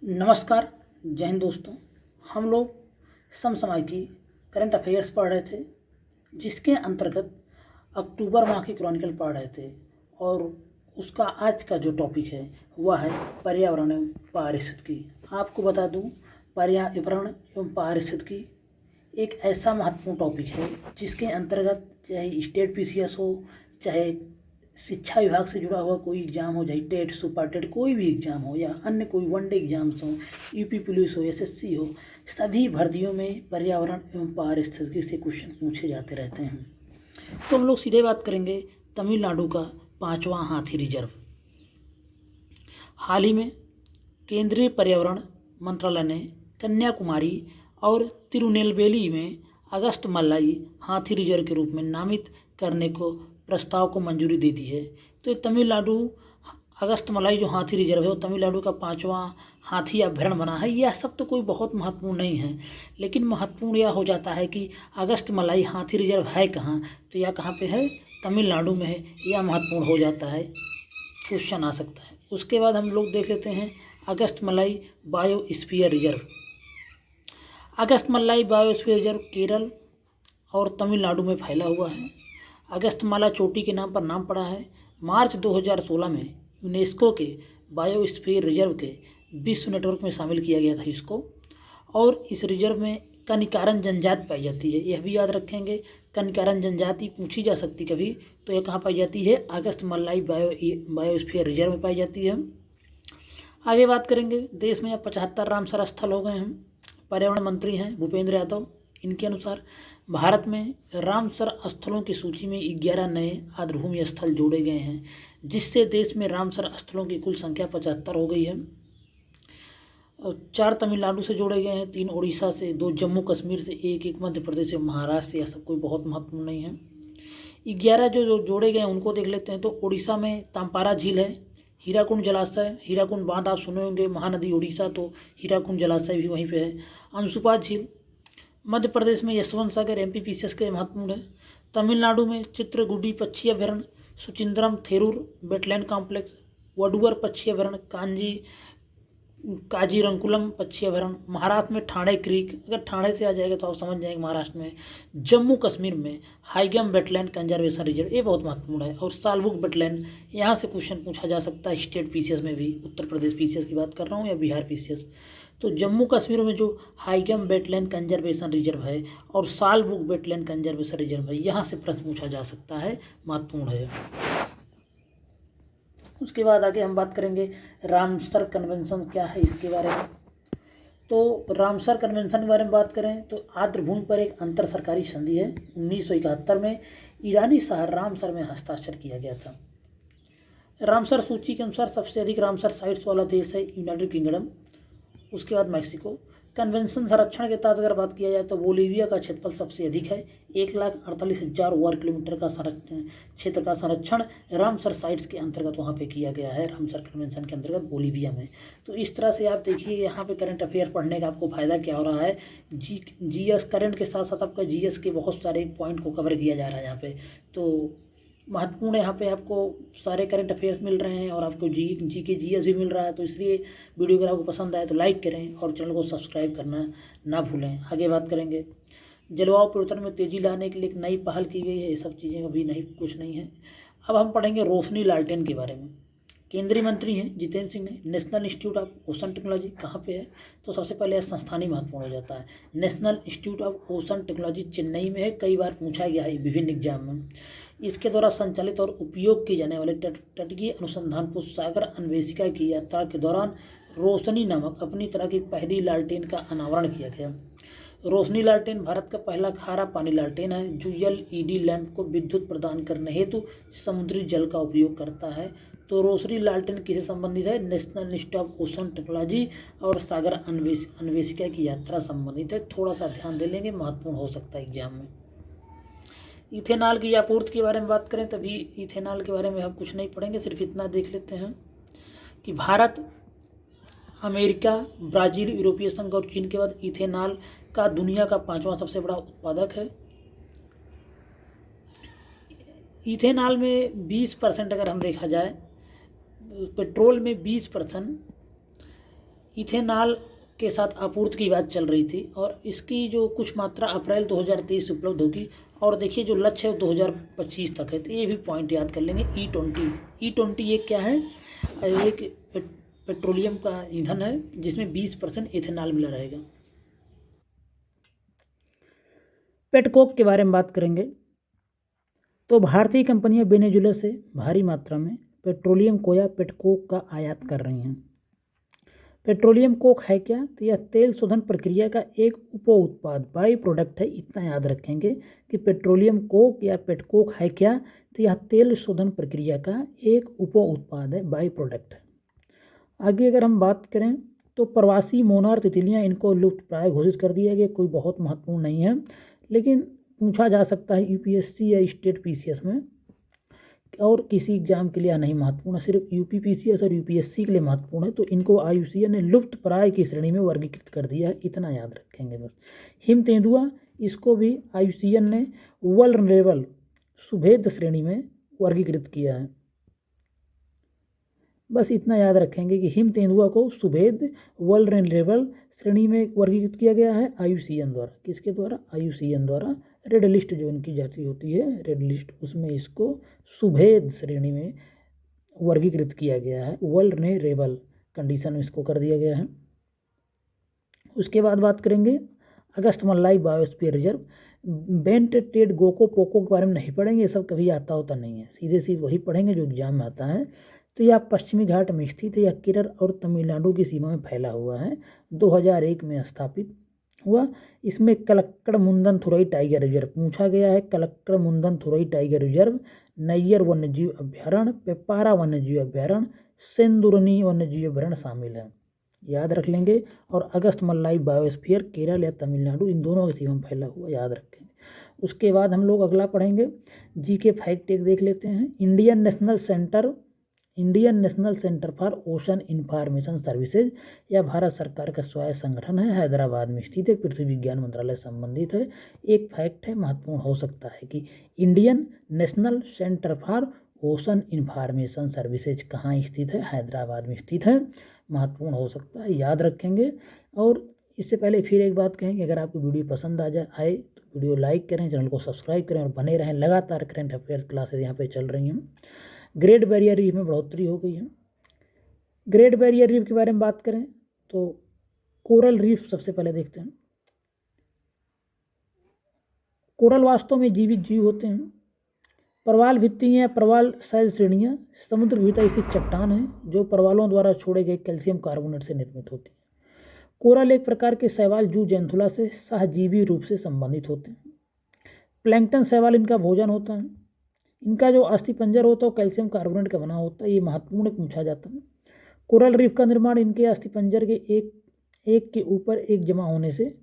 नमस्कार। जय हिंद दोस्तों। हम लोग समसामयिकी करंट अफेयर्स पढ़ रहे थे, जिसके अंतर्गत अक्टूबर माह की क्रॉनिकल पढ़ रहे थे और उसका आज का जो टॉपिक है वह है पर्यावरण एवं पारिस्थितिकी। आपको बता दूं, पर्यावरण एवं पारिस्थितिकी एक ऐसा महत्वपूर्ण टॉपिक है जिसके अंतर्गत चाहे स्टेट पीसीएस हो, चाहे शिक्षा विभाग से जुड़ा हुआ कोई एग्जाम हो, चाहे टेट, सुपर टेट, कोई भी एग्जाम हो या अन्य कोई वनडे एग्जाम्स हो, यूपी पुलिस हो, एसएससी हो, सभी भर्तियों में पर्यावरण एवं पारिस्थितिकी से क्वेश्चन पूछे जाते रहते हैं। तो हम लोग सीधे बात करेंगे तमिलनाडु का 5वां हाथी रिजर्व। हाल ही में केंद्रीय पर्यावरण मंत्रालय ने कन्याकुमारी और तिरुनेलवेली में अगस्त्यमलाई हाथी रिजर्व के रूप में नामित करने को प्रस्ताव को मंजूरी दे दी है। तो तमिलनाडु अगस्त्यमलाई जो हाथी रिजर्व है वो तमिलनाडु का 5वां हाथी अभयारण्य बना है। यह सब तो कोई बहुत महत्वपूर्ण नहीं है, लेकिन महत्वपूर्ण यह हो जाता है कि अगस्त्यमलाई हाथी रिजर्व है कहाँ, तो यह कहाँ पे है, तमिलनाडु में है। यह महत्वपूर्ण हो जाता है, क्वेश्चन आ सकता है। उसके बाद हम लोग देख लेते हैं Agasthyamalai biosphere reserve. Agasthyamalai biosphere reserve Kerala और तमिलनाडु में फैला हुआ है। अगस्त्यमाला चोटी के नाम पर नाम पड़ा है। मार्च 2016 में यूनेस्को के बायोस्फीयर रिजर्व के विश्व नेटवर्क में शामिल किया गया था इसको। और इस रिजर्व में कनिकारन जनजाति पाई जाती है, यह भी याद रखेंगे। कनिकारन जनजाति पूछी जा सकती कभी, तो यह कहाँ पाई जाती है, अगस्त्यमलाई बायोस्फीयर रिजर्व में पाई जाती है। आगे बात करेंगे, देश में अब 75 रामसर स्थल हो गए हैं। पर्यावरण मंत्री हैं भूपेंद्र यादव। इनके अनुसार भारत में रामसर स्थलों की सूची में 11 नए आर्द्रभूमि स्थल जोड़े गए हैं, जिससे देश में रामसर स्थलों की कुल संख्या 75 हो गई है। और 4 तमिलनाडु से जोड़े गए हैं, 3 उड़ीसा से, 2 जम्मू कश्मीर से, एक मध्य प्रदेश से, महाराष्ट्र। यह सब कोई बहुत महत्वपूर्ण नहीं है। 11 जो जोड़े गए हैं उनको देख लेते हैं। तो उड़ीसा में ताम्पारा झील है, हीराकुंड जलाशय, हीराकुंड बांध आप सुने होंगे, महानदी उड़ीसा, तो हीराकुंड जलाशय भी वहीं पे है। अंशुपा झील मध्य प्रदेश में, यशवंत सागर एमपीपीसीएस के महत्वपूर्ण है। तमिलनाडु में चित्रगुडी पक्षी अभयारण्य, सुचिंद्रम थेरूर वेटलैंड कॉम्प्लेक्स, वडुवर पक्षी अभयारण्य, काजीरंकुलम पक्षी अभयारण्य। महाराष्ट्र में ठाणे क्रीक, अगर ठाणे से आ जाएगा तो आप समझ जाएंगे महाराष्ट्र में। जम्मू कश्मीर में हाईगम वेटलैंड कंजर्वेशन रिजर्व, ये बहुत महत्वपूर्ण है। और सालबुक वेटलैंड, यहाँ से क्वेश्चन पूछा जा सकता है स्टेट पीसीएस में भी, उत्तर प्रदेश पीसीएस की बात कर रहा हूँ या बिहार पीसीएस। तो जम्मू कश्मीर में जो हाईगम वेटलैंड कंजर्वेशन रिजर्व है और सालबुक वेटलैंड कंजर्वेशन रिजर्व है, यहाँ से प्रश्न पूछा जा सकता है, महत्वपूर्ण है। उसके बाद आगे हम बात करेंगे रामसर कन्वेंशन क्या है, इसके बारे में। तो रामसर कन्वेंशन के बारे में बात करें तो आर्द्रभूमि पर एक अंतर सरकारी संधि है। 1971 में ईरानी शहर रामसर में हस्ताक्षर किया गया था। रामसर सूची के अनुसार सबसे अधिक रामसर साइट्स वाला देश है यूनाइटेड किंगडम, उसके बाद मैक्सिको। कन्वेंशन संरक्षण के तहत अगर बात किया जाए तो बोलीविया का क्षेत्रफल सबसे अधिक है। 1,48,000 वर्ग किलोमीटर का क्षेत्र का संरक्षण रामसर साइट्स के अंतर्गत वहाँ पे किया गया है, रामसर कन्वेंशन के अंतर्गत बोलीविया में। तो इस तरह से आप देखिए यहाँ पे करंट अफेयर पढ़ने का आपको फायदा क्या हो रहा है। जीएस करंट के साथ साथ आपका जीएस के बहुत सारे पॉइंट को कवर किया जा रहा है यहाँ पे। तो महत्वपूर्ण यहाँ पे आपको सारे करंट अफेयर्स मिल रहे हैं और आपको जी के जीएस भी मिल रहा है। तो इसलिए वीडियो अगर आपको पसंद आए तो लाइक करें और चैनल को सब्सक्राइब करना ना भूलें। आगे बात करेंगे, जलवायु परिवर्तन में तेजी लाने के लिए एक नई पहल की गई है। ये सब चीज़ें अभी नहीं, कुछ नहीं है। अब हम पढ़ेंगे रोशनी लालटेन के बारे में। केंद्रीय मंत्री हैं जितेंद्र सिंह ने national institute of ocean technology कहाँ पे है, तो सबसे पहले संस्थान ही महत्वपूर्ण हो जाता है। National institute of ocean technology Chennai में है, कई बार पूछा गया है विभिन्न एग्जाम में। इसके द्वारा संचालित और उपयोग किए जाने वाले तटीय अनुसंधान को सागर अन्वेषिका की यात्रा के दौरान रोशनी नामक अपनी तरह की पहली लालटेन का अनावरण किया गया। रोशनी लालटेन भारत का पहला खारा पानी लालटेन है जो एलईडी लैंप को विद्युत प्रदान करने हेतु समुद्री जल का उपयोग करता है। तो रोशनी लालटेन किससे संबंधित है, national institute of ocean technology और सागर अन्वेषिका की यात्रा संबंधित है। थोड़ा सा ध्यान दे लेंगे, महत्वपूर्ण हो सकता है एग्जाम में। इथेनॉल की आपूर्ति के बारे में बात करें तभी इथेनॉल के बारे में हम कुछ नहीं पढ़ेंगे, सिर्फ इतना देख लेते हैं कि भारत, अमेरिका, ब्राज़ील, यूरोपीय संघ और चीन के बाद इथेनॉल का दुनिया का 5वां सबसे बड़ा उत्पादक है। इथेनॉल में 20% अगर हम देखा जाए, पेट्रोल में 20%, इथेनॉल के साथ आपूर्ति की बात चल रही थी और इसकी जो कुछ मात्रा अप्रैल 2023 से उपलब्ध होगी। और देखिए जो लक्ष्य है वो 2025 तक है, तो ये भी पॉइंट याद कर लेंगे। E20 ये क्या है, एक पेट्रोलियम का ईंधन है जिसमें 20% इथेनॉल मिला रहेगा। पेटकोक के बारे में बात करेंगे तो भारतीय कंपनियां वेनेजुएला से भारी मात्रा में पेट्रोलियम कोया पेटकोक का आयात कर रही हैं। पेट्रोलियम कोक है क्या, तो यह तेल शोधन प्रक्रिया का एक उप उत्पाद बाई प्रोडक्ट है। इतना याद रखेंगे कि पेट्रोलियम कोक या पेटकोक है क्या, तो यह तेल शोधन प्रक्रिया का एक उप उत्पाद है, बाई प्रोडक्ट है। आगे अगर हम बात करें तो प्रवासी मोनार तितलियाँ, इनको लुप्त प्राय घोषित कर दिया गया। कोई बहुत महत्वपूर्ण नहीं है, लेकिन पूछा जा सकता है यूपीएससी या स्टेट पीसीएस में, और किसी एग्जाम के लिए नहीं महत्वपूर्ण है, सिर्फ यूपी पीसीएस और यूपीएससी के लिए महत्वपूर्ण है। तो इनको आईयूसीएन ने लुप्त प्राय की श्रेणी में वर्गीकृत कर दिया है, इतना याद रखेंगे बस। हिम तेंदुआ, इसको भी आईयूसीएन ने वल्नरेबल सुभेद श्रेणी में वर्गीकृत किया है। बस इतना याद रखेंगे कि हिम तेंदुआ को सुभेद वल्नरेबल श्रेणी में वर्गीकृत किया गया है आईयूसीएन द्वारा। किसके द्वारा, आईयूसीएन द्वारा। रेड लिस्ट जो इनकी जाति होती है, रेड लिस्ट, उसमें इसको सुभेद श्रेणी में वर्गीकृत किया गया है, वल्नरेबल कंडीशन में इसको कर दिया गया है। उसके बाद बात करेंगे Agasthyamalai biosphere reserve. Bent toed gecko पोको के बारे में नहीं पढ़ेंगे, ये सब कभी आता होता नहीं है, सीधे सीधे वही पढ़ेंगे जो एग्जाम में आता है। तो यह पश्चिमी घाट में स्थित है, यह केरल और तमिलनाडु की सीमा में फैला हुआ है। 2001 में स्थापित हुआ। इसमें कलक्कड़ मुंदन थुरई टाइगर रिजर्व पूछा गया है। कलक्कड़ मुंदन थुरई टाइगर रिजर्व, नैयर वन्यजीव अभ्यारण्य, पेपारा वन्यजीव अभ्यारण्य, सेंदुरनी वन्यजीव अभ्यारण्य शामिल है, याद रख लेंगे। और अगस्त्यमल्लाई बायोस्फीयर केरल या तमिलनाडु, इन दोनों की सीमा में फैला हुआ, याद रखेंगे। उसके बाद हम लोग अगला पढ़ेंगे, जीके फैक्ट एक देख लेते हैं। Indian national centre for ocean information services, यह भारत सरकार का स्वायत्त संगठन है, हैदराबाद में स्थित है, पृथ्वी विज्ञान मंत्रालय संबंधित है। एक फैक्ट है, महत्वपूर्ण हो सकता है, कि Indian national centre for ocean information services कहाँ स्थित है, हैदराबाद में स्थित है, महत्वपूर्ण हो सकता है, याद रखेंगे। और इससे पहले फिर एक बात कहेंगे, अगर आपको वीडियो पसंद आए तो वीडियो लाइक करें, चैनल को सब्सक्राइब करें और बने रहें। लगातार करंट अफेयर्स क्लासेज यहाँ पे चल रही हैं। ग्रेट बैरियर रीफ में बढ़ोतरी हो गई है। ग्रेट बैरियर रीफ के बारे में बात करें तो कोरल रीफ सबसे पहले देखते हैं। कोरल वास्तव में जीवित जीव होते हैं। प्रवाल भित्ति या प्रवाल शैल श्रेणियाँ समुद्र के भीतर स्थित चट्टान है जो प्रवालों द्वारा छोड़े गए कैल्शियम कार्बोनेट से निर्मित होती है। कोरल एक प्रकार के शैवाल जू जैंथुला से सहजीवी रूप से संबंधित होते हैं। प्लैंकटन शैवाल इनका भोजन होता है। इनका जो अस्थिपंजर होता है वो कैल्शियम कार्बोनेट का बना होता है, ये महत्वपूर्ण पूछा जाता है। कोरल रीफ का निर्माण इनके अस्थिपंजर के एक के ऊपर एक जमा होने से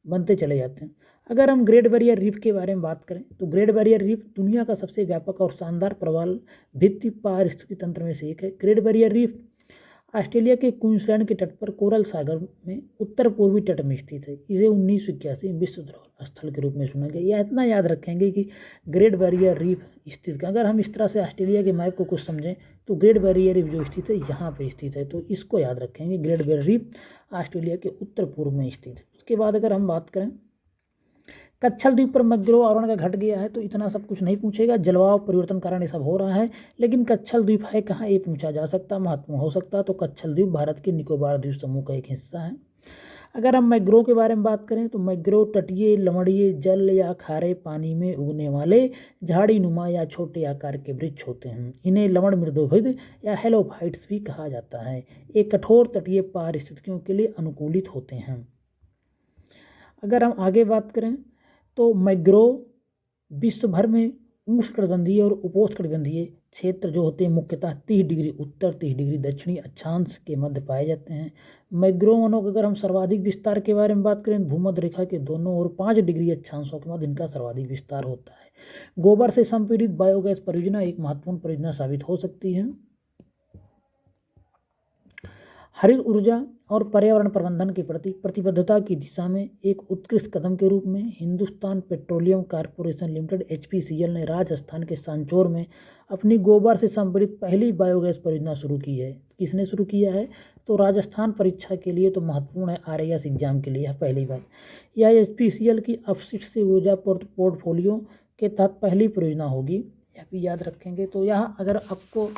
बनते चले जाते हैं। अगर हम ग्रेट बैरियर रीफ के बारे में बात करें तो ग्रेट बैरियर रीफ दुनिया का सबसे व्यापक और शानदार प्रवाल भित्ति पारिस्थितिकी तंत्र में से एक है। ग्रेट बैरियर रीफ ऑस्ट्रेलिया के क्वींसलैंड के तट पर कोरल सागर में उत्तर पूर्वी तट में स्थित है। इसे 1981 विश्व धरोहर स्थल के रूप में चुना गया। यह इतना याद रखेंगे कि ग्रेट बैरियर रीफ स्थित, अगर हम इस तरह से ऑस्ट्रेलिया के मैप को कुछ समझें तो ग्रेट बैरियर रीफ जो स्थित है यहाँ पे स्थित है, तो इसको याद रखेंगे। ग्रेट बैरियर रीफ ऑस्ट्रेलिया के उत्तर पूर्व में स्थित है। उसके बाद अगर हम बात करें कच्छल द्वीप पर मैंग्रोव आवरण का घट गया है, तो इतना सब कुछ नहीं पूछेगा, जलवायु परिवर्तन कारण ये सब हो रहा है। लेकिन कच्छल द्वीप है कहाँ, ये पूछा जा सकता, महत्वपूर्ण हो सकता। तो कच्छल द्वीप भारत के निकोबार द्वीप समूह का एक हिस्सा है। अगर हम मैंग्रोव के बारे में बात करें तो मैंग्रोव तटीय लवणीय जल या खारे पानी में उगने वाले झाड़ी नुमा या छोटे आकार के वृक्ष होते हैं। इन्हें लवण मृदोभिद या हेलोफाइट्स भी कहा जाता है। ये कठोर तटीय पारिस्थितियों के लिए अनुकूलित होते हैं। अगर हम आगे बात करें तो मैंग्रोव विश्व भर में उष्णकटिबंधीय और उपोष्णकटिबंधीय क्षेत्र जो होते हैं मुख्यतः 30 डिग्री उत्तर 30 डिग्री दक्षिणी अक्षांश के मध्य पाए जाते हैं। मैंग्रोव वनों का अगर हम सर्वाधिक विस्तार के बारे में बात करें, भूमध्य रेखा के दोनों ओर 5 डिग्री अक्षांशों के मध्य इनका सर्वाधिक विस्तार होता है। गोबर से संपीड़ित बायोगैस परियोजना एक महत्वपूर्ण परियोजना साबित हो सकती है। हरित ऊर्जा और पर्यावरण प्रबंधन के प्रति प्रतिबद्धता की दिशा में एक उत्कृष्ट कदम के रूप में Hindustan petroleum corporation limited HPCL ने राजस्थान के सांचौर में अपनी गोबर से संपीड़ित पहली बायोगैस परियोजना शुरू की है। किसने शुरू किया है? तो राजस्थान परीक्षा के लिए तो महत्वपूर्ण है, RAS एग्जाम के लिए पहली बात। यह HPCL की अपशिष्ट से ऊर्जा पोर्टफोलियो के तहत पहली परियोजना होगी, यह भी याद रखेंगे। तो यह अगर आपको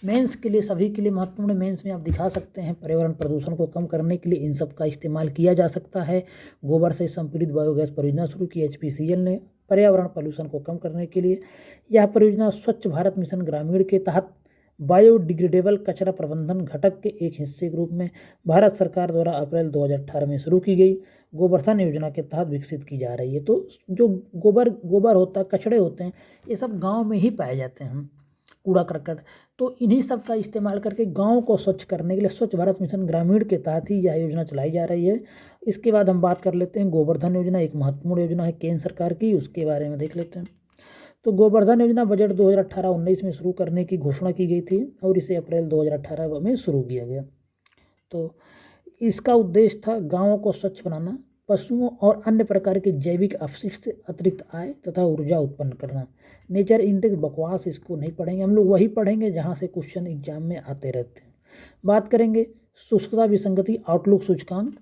मेंस के लिए सभी के लिए महत्वपूर्ण, मेंस में आप दिखा सकते हैं पर्यावरण प्रदूषण को कम करने के लिए इन सब का इस्तेमाल किया जा सकता है। गोबर से संपीड़ित बायोगैस परियोजना शुरू की HPCL ने पर्यावरण प्रदूषण को कम करने के लिए। यह परियोजना स्वच्छ भारत मिशन ग्रामीण के तहत बायोडिग्रेडेबल कचरा प्रबंधन घटक के एक हिस्से के रूप में भारत सरकार द्वारा अप्रैल 2018 में शुरू की गई गोबरधन योजना के तहत विकसित की जा रही है। तो जो गोबर होता है, कचड़े होते हैं, ये सब गांव में ही पाए जाते हैं, कूड़ा करकट। तो इन्हीं सब का इस्तेमाल करके गांव को स्वच्छ करने के लिए स्वच्छ भारत मिशन ग्रामीण के तहत ही यह योजना चलाई जा रही है। इसके बाद हम बात कर लेते हैं गोबरधन योजना, एक महत्वपूर्ण योजना है केंद्र सरकार की, उसके बारे में देख लेते हैं। तो गोबरधन योजना बजट 2018-19 में शुरू करने की घोषणा की गई थी और इसे अप्रैल 2018 में शुरू किया गया। तो इसका उद्देश्य था गाँवों को स्वच्छ बनाना, पशुओं और अन्य प्रकार के जैविक अपशिष्ट से अतिरिक्त आय तथा ऊर्जा उत्पन्न करना। नेचर इंडेक्स बकवास, इसको नहीं पढ़ेंगे, हम लोग वही पढ़ेंगे जहाँ से क्वेश्चन एग्जाम में आते रहते हैं। बात करेंगे शुष्कता विसंगति आउटलुक सूचकांक,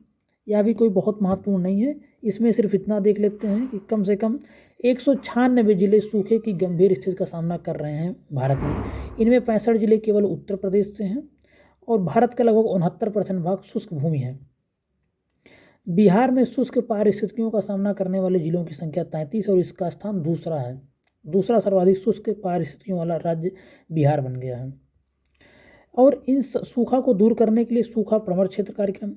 यह भी कोई बहुत महत्वपूर्ण नहीं है। इसमें सिर्फ इतना देख लेते हैं कि कम से कम 196 जिले सूखे की गंभीर स्थिति का सामना कर रहे हैं भारत में। इनमें 65 जिले केवल उत्तर प्रदेश से हैं और भारत का लगभग 69% भाग शुष्क भूमि है। बिहार में शुष्क पारिस्थितियों का सामना करने वाले जिलों की संख्या 33 और इसका स्थान दूसरा है। दूसरा सर्वाधिक शुष्क पारिस्थितियों वाला राज्य बिहार बन गया है। और इन सूखा को दूर करने के लिए सूखा प्रमर क्षेत्र कार्यक्रम,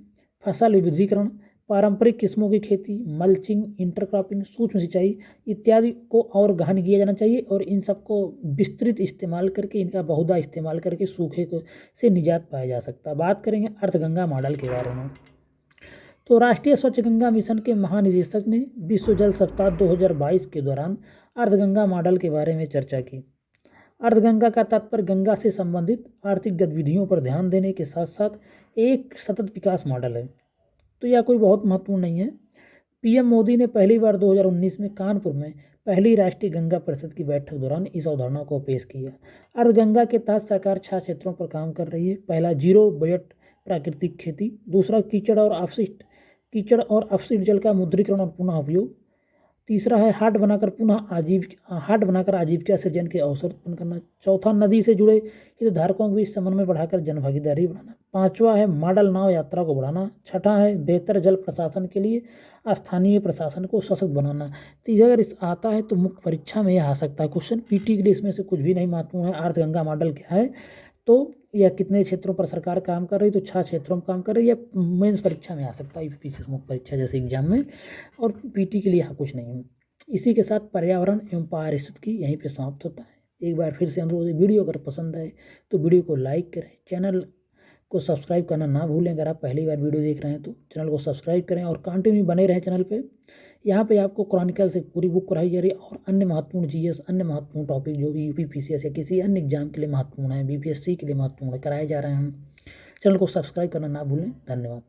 फसल विविधीकरण, पारंपरिक किस्मों की खेती, मल्चिंग, इंटरक्रॉपिंग, सूक्ष्म सिंचाई इत्यादि को और गहन किया जाना चाहिए और इन सबको विस्तृत इस्तेमाल करके, इनका बहुधा इस्तेमाल करके सूखे को से निजात पाया जा सकता है। बात करेंगे अर्धगंगा मॉडल के बारे में। तो राष्ट्रीय स्वच्छ गंगा मिशन के महानिदेशक ने विश्व जल सप्ताह 2022 के दौरान अर्धगंगा मॉडल के बारे में चर्चा की। अर्धगंगा का तात्पर्य गंगा से संबंधित आर्थिक गतिविधियों पर ध्यान देने के साथ साथ एक सतत विकास मॉडल है। तो यह कोई बहुत महत्वपूर्ण नहीं है। PM मोदी ने पहली बार 2019 में कानपुर में पहली राष्ट्रीय गंगा परिषद की बैठक दौरान इस अवधारणा को पेश किया। अर्धगंगा के तहत सरकार 6 क्षेत्रों पर काम कर रही है। पहला, जीरो बजट प्राकृतिक खेती। दूसरा, कीचड़ और अपशिष्ट जल का मुद्रीकरण और पुनः उपयोग। तीसरा है हाट बनाकर आजीविका सृजन के अवसर उत्पन्न करना। चौथा, नदी से जुड़े हितधारकों के बीच समन्वय बढ़ाकर जन भागीदारी बढ़ाना। पांचवा है मॉडल नाव यात्रा को बढ़ाना। छठा है बेहतर जल प्रशासन के लिए स्थानीय प्रशासन को सशक्त बनाना। तो अगर इस आता है तो मुख्य परीक्षा में यह आ सकता है क्वेश्चन। PT के लिए इसमें से कुछ भी नहीं महत्वपूर्ण है। अर्धगंगा मॉडल क्या है, तो यह कितने क्षेत्रों पर सरकार काम कर रही है, तो 6 क्षेत्रों में काम कर रही है। मेंस परीक्षा में आ सकता है, UPSC मुख्य परीक्षा जैसे एग्जाम में, और PT के लिए यहाँ कुछ नहीं है। इसी के साथ पर्यावरण एवं पारिस्थितिकी यहीं पे समाप्त होता है। एक बार फिर से अनुरोध है, वीडियो अगर पसंद आए तो वीडियो को लाइक करें, चैनल को सब्सक्राइब करना ना भूलें। अगर आप पहली बार वीडियो देख रहे हैं तो चैनल को सब्सक्राइब करें और कंटिन्यू बने रहें चैनल पे। यहाँ पे आपको क्रॉनिकल से पूरी बुक कराई जा रही है और अन्य महत्वपूर्ण GS, अन्य महत्वपूर्ण टॉपिक जो भी UPPCS या किसी अन्य एग्जाम के लिए महत्वपूर्ण है, BPSC के लिए महत्वपूर्ण है, कराए जा रहे हैं। चैनल को सब्सक्राइब करना ना भूलें। धन्यवाद।